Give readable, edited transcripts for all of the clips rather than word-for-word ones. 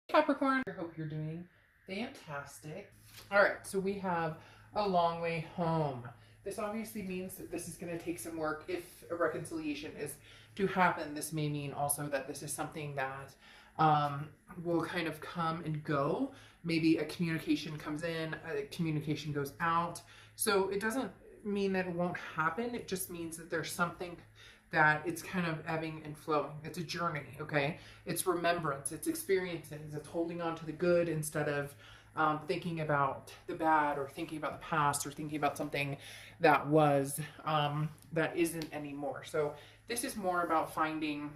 Capricorn, I hope you're doing fantastic. All right, so we have a long way home. This obviously means that this is going to take some work. If a reconciliation is to happen, this may mean also that this is something that will kind of come and go. Maybe a communication comes in, a communication goes out. So it doesn't mean that it won't happen. It just means that there's something that it's kind of ebbing and flowing. It's a journey, okay? It's remembrance, it's experiences, it's holding on to the good instead of thinking about the bad or thinking about the past or thinking about something that was, that isn't anymore. So this is more about finding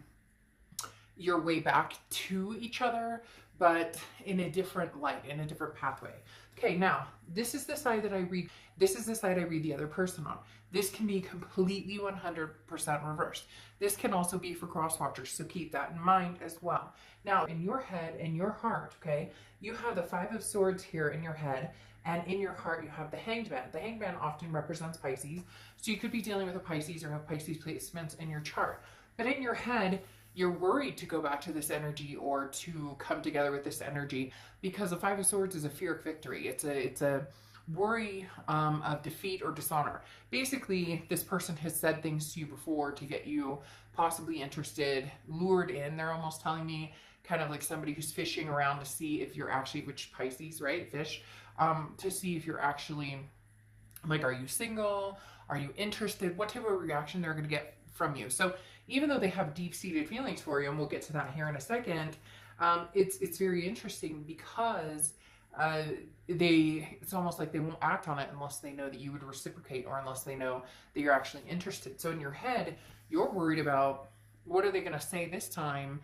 your way back to each other, but in a different light, in a different pathway. Okay, now, this is the side that I read. This is the side I read the other person on. This can be completely 100% reversed. This can also be for cross watchers, so keep that in mind as well. Now, in your head, in your heart, okay, you have the Five of Swords here in your head, and in your heart, you have the Hanged Man. The Hanged Man often represents Pisces, so you could be dealing with a Pisces or have Pisces placements in your chart. But in your head, you're worried to go back to this energy or to come together with this energy because the Five of Swords is a fear of victory. It's a worry of defeat or dishonor. Basically, this person has said things to you before to get you possibly interested, lured in. They're almost telling me kind of like somebody who's fishing around to see if you're actually, which Pisces, right? Fish, to see if you're actually, like, are you single? Are you interested? What type of reaction they're going to get from you. So even though they have deep-seated feelings for you, and we'll get to that here in a second, it's very interesting because it's almost like they won't act on it unless they know that you would reciprocate or unless they know that you're actually interested. So in your head, you're worried about what are they going to say this time?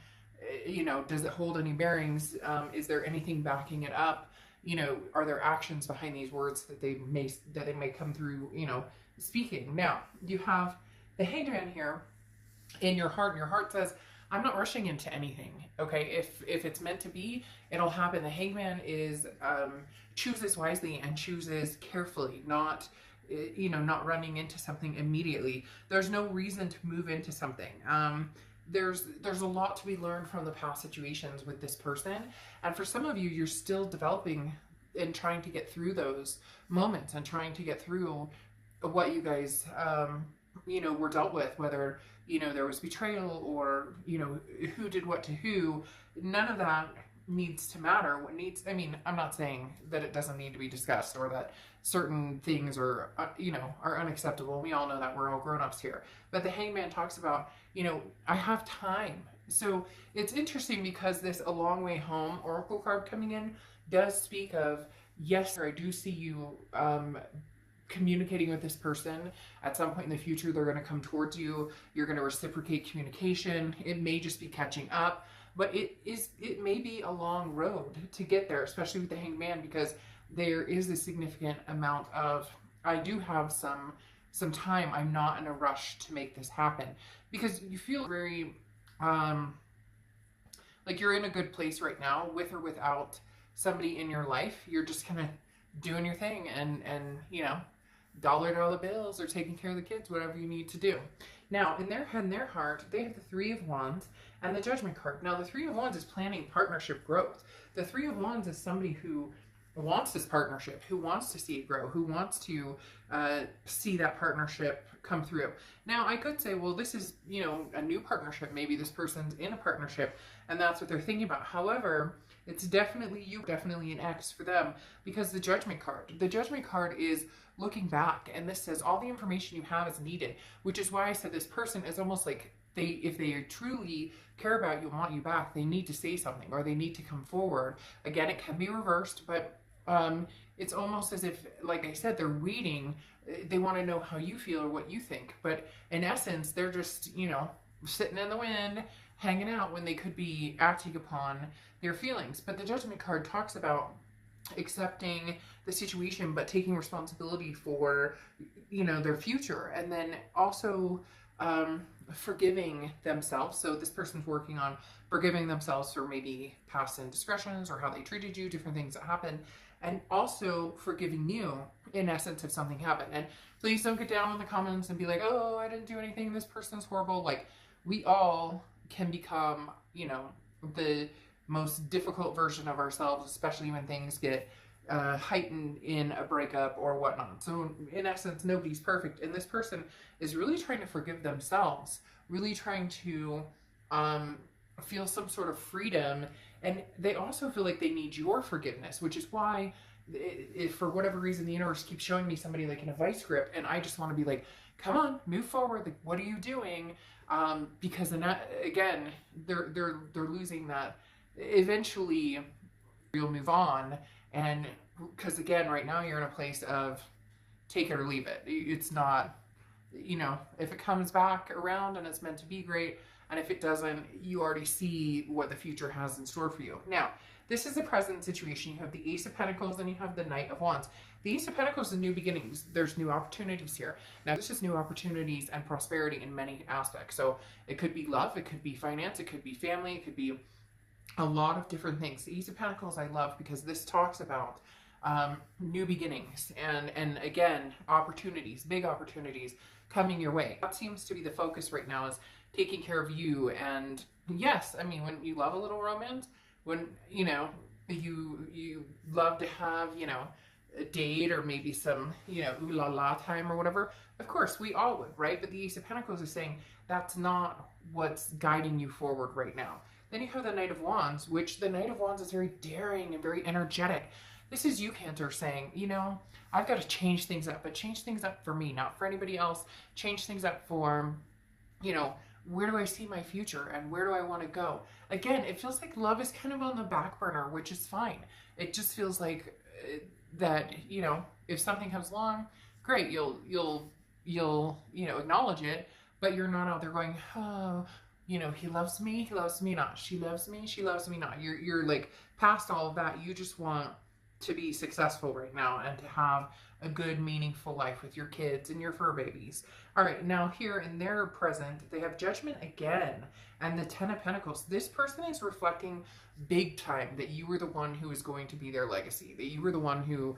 You know, does it hold any bearings? Is there anything backing it up? You know, are there actions behind these words that they may come through, you know, speaking? Now, you have the Hanged Man here in your heart, and your heart says, I'm not rushing into anything, okay? If it's meant to be, it'll happen. The Hanged Man is, chooses wisely and chooses carefully, not, you know, not running into something immediately. There's no reason to move into something. There's a lot to be learned from the past situations with this person. And for some of you, you're still developing and trying to get through those moments and trying to get through what you guys, you know, were dealt with, whether, you know, there was betrayal or, you know, who did what to who. None of that needs to matter. What needs, I mean, I'm not saying that it doesn't need to be discussed or that certain things are, you know, are unacceptable. We all know that, we're all grown-ups here. But the Hanged Man talks about, you know, I have time. So it's interesting because this A Long Way Home Oracle card coming in does speak of, yes, I do see you communicating with this person. At some point in the future, they're going to come towards you. You're going to reciprocate communication. It may just be catching up, but it may be a long road to get there, especially with the Hanged Man, because there is a significant amount of, I do have some time. I'm not in a rush to make this happen, because you feel very like you're in a good place right now, with or without somebody in your life. You're just kind of doing your thing, and you know, dollar bills or taking care of the kids, whatever you need to do. Now, in their head and their heart, they have the Three of Wands and the Judgment card. Now, the Three of Wands is planning partnership growth. The Three of Wands is somebody who wants this partnership, who wants to see it grow, who wants to see that partnership come through. Now, I could say, well, this is, you know, a new partnership. Maybe this person's in a partnership and that's what they're thinking about. However, it's definitely you, definitely an X for them, because the Judgment card is looking back, and this says all the information you have is needed, which is why I said this person is almost like if they truly care about you and want you back, they need to say something or they need to come forward. Again, it can be reversed, but it's almost as if, like I said, they're waiting. They want to know how you feel or what you think, but in essence, they're just, you know, sitting in the wind, hanging out, when they could be acting upon their feelings. But the Judgment card talks about accepting the situation, but taking responsibility for, you know, their future, and then also forgiving themselves. So this person's working on forgiving themselves for maybe past indiscretions or how they treated you, different things that happened, and also forgiving you in essence if something happened. And please don't get down in the comments and be like, oh, I didn't do anything, this person's horrible. Like, we all can become, you know, the most difficult version of ourselves, especially when things get heightened in a breakup or whatnot. So in essence, nobody's perfect. And this person is really trying to forgive themselves, really trying to feel some sort of freedom. And they also feel like they need your forgiveness, which is why if for whatever reason the universe keeps showing me somebody like in a vice grip, and I just want to be like, come on, move forward. Like, what are you doing? Because then again, they're losing that. Eventually, you'll move on, and because again, right now you're in a place of take it or leave it. It's not, you know, if it comes back around and it's meant to be, great. And if it doesn't, you already see what the future has in store for you. Now, this is the present situation. You have the Ace of Pentacles and you have the Knight of Wands. The Ace of Pentacles is new beginnings. There's new opportunities here. Now, this is new opportunities and prosperity in many aspects. So it could be love, it could be finance, it could be family, it could be a lot of different things. The Ace of Pentacles I love because this talks about new beginnings and again, opportunities, big opportunities coming your way. That seems to be the focus right now, is taking care of you. And yes, I mean, when you love a little romance, when, you know, you love to have, you know, a date or maybe some, you know, ooh la la time or whatever, of course we all would, right? But the Ace of Pentacles is saying that's not what's guiding you forward right now. Then you have the Knight of Wands, which the Knight of Wands is very daring and very energetic. This is you, Cancer, saying, you know, I've got to change things up, but change things up for me, not for anybody else. Change things up for, you know, where do I see my future and where do I want to go? Again, it feels like love is kind of on the back burner, which is fine. It just feels like that, you know, if something comes along, great, you'll you know, acknowledge it, but you're not out there going, oh, you know, he loves me not. She loves me not. You're like past all of that. You just want to be successful right now and to have a good, meaningful life with your kids and your fur babies. All right, now here in their present, they have Judgment again and the Ten of Pentacles. This person is reflecting big time that you were the one who was going to be their legacy, that you were the one who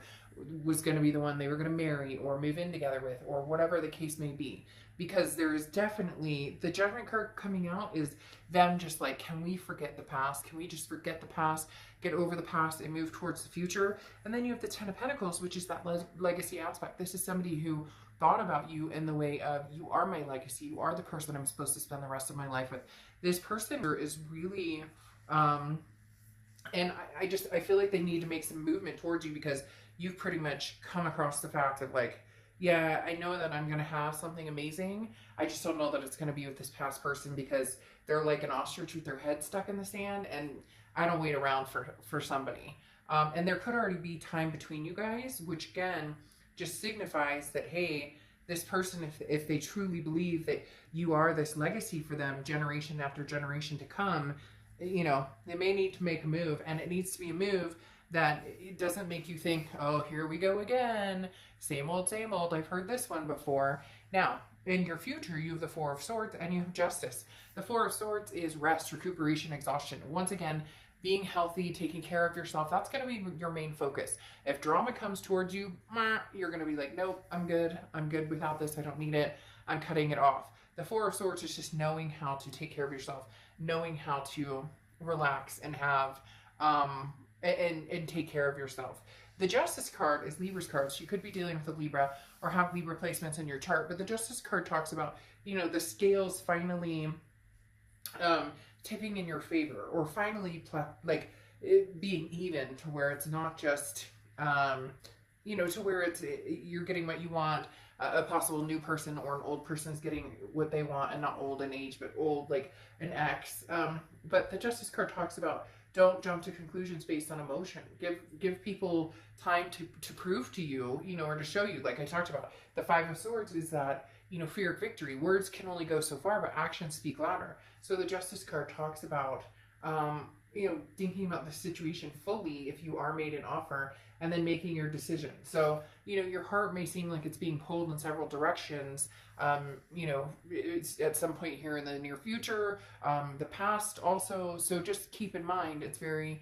was going to be the one they were going to marry or move in together with, or whatever the case may be. Because there is definitely, the Judgment card coming out is them just like, can we forget the past? Can we just forget the past, get over the past and move towards the future? And then you have the Ten of Pentacles, which is that legacy aspect. This is somebody who thought about you in the way of, you are my legacy, you are the person I'm supposed to spend the rest of my life with. This person is really, and I feel like they need to make some movement towards you, because you've pretty much come across the fact of like, yeah, I know that I'm going to have something amazing. I just don't know that it's going to be with this past person, because they're like an ostrich with their head stuck in the sand, and I don't wait around for somebody. And there could already be time between you guys, which again, just signifies that, hey, this person, if they truly believe that you are this legacy for them, generation after generation to come, you know, they may need to make a move, and it needs to be a move that it doesn't make you think, oh, here we go again. Same old, I've heard this one before. Now, in your future, you have the Four of Swords and you have Justice. The Four of Swords is rest, recuperation, exhaustion. Once again, being healthy, taking care of yourself, that's going to be your main focus. If drama comes towards you, you're going to be like, nope, I'm good. I'm good without this. I don't need it. I'm cutting it off. The Four of Swords is just knowing how to take care of yourself, knowing how to relax and have, and take care of yourself. The Justice card is Libra's card. So you could be dealing with a Libra or have Libra placements in your chart, but the Justice card talks about, you know, the scales finally tipping in your favor, or finally like it being even, to where it's not just, you know, to where it's, you're getting what you want. A possible new person or an old person is getting what they want, and not old in age, but old like an ex. But the Justice card talks about, don't jump to conclusions based on emotion. Give people time to prove to you, you know, or to show you. Like I talked about, the Five of Swords is that, you know, fear of victory. Words can only go so far, but actions speak louder. So the Justice card talks about, you know, thinking about the situation fully if you are made an offer, and then making your decision. So, you know, your heart may seem like it's being pulled in several directions, you know, it's at some point here in the near future, the past also. So just keep in mind, it's very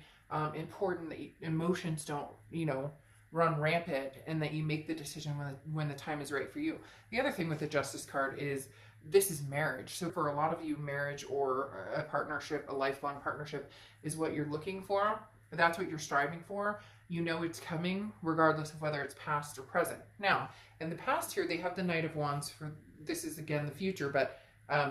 important that emotions don't, you know, run rampant, and that you make the decision when the time is right for you. The other thing with the Justice card is this is marriage. So for a lot of you, marriage or a partnership, a lifelong partnership is what you're looking for. That's what you're striving for. You know it's coming regardless of whether it's past or present. Now, in the past here, they have the Knight of Wands. For this is again the future, but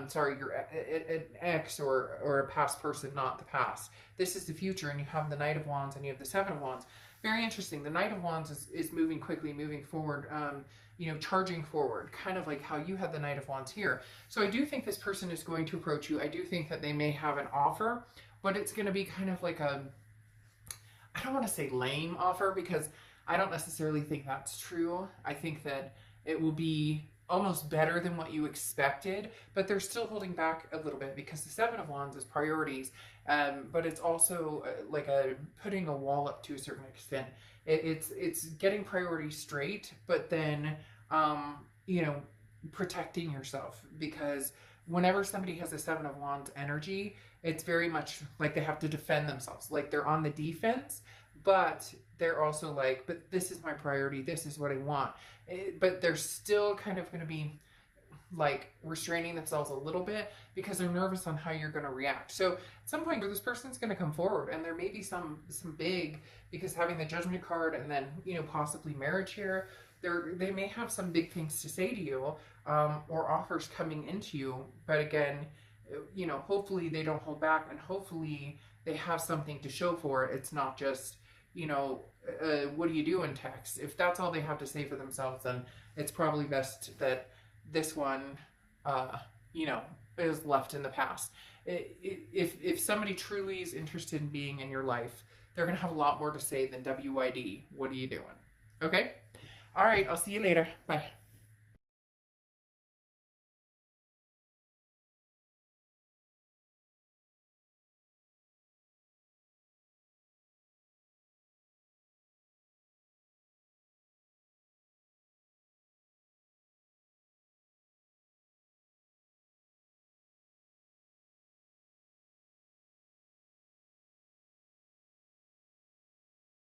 sorry, you're an ex or a past person, not the past. This is the future, and you have the Knight of Wands and you have the Seven of Wands. Very interesting. The Knight of Wands is moving quickly, moving forward, you know, charging forward, kind of like how you have the Knight of Wands here. So I do think this person is going to approach you. I do think that they may have an offer, but it's going to be kind of like a, I don't want to say lame offer, because I don't necessarily think that's true. I think that it will be almost better than what you expected, but they're still holding back a little bit because the Seven of Wands is priorities, but it's also like a putting a wall up to a certain extent. It's getting priorities straight, but then you know, protecting yourself, because whenever somebody has a Seven of Wands energy, it's very much like they have to defend themselves, like they're on the defense, but they're also like, but this is my priority, this is what I want. But they're still kind of going to be like restraining themselves a little bit because they're nervous on how you're going to react. So at some point this person's going to come forward, and there may be some big, because having the Judgment card and then, you know, possibly marriage here, they may have some big things to say to you, or offers coming into you. But again, you know, hopefully they don't hold back, and hopefully they have something to show for it. It's not just, you know, what do you do in text? If that's all they have to say for themselves, then it's probably best that this one, you know, is left in the past. If somebody truly is interested in being in your life, they're going to have a lot more to say than WYD. What are you doing? Okay? All right, I'll see you later. Bye.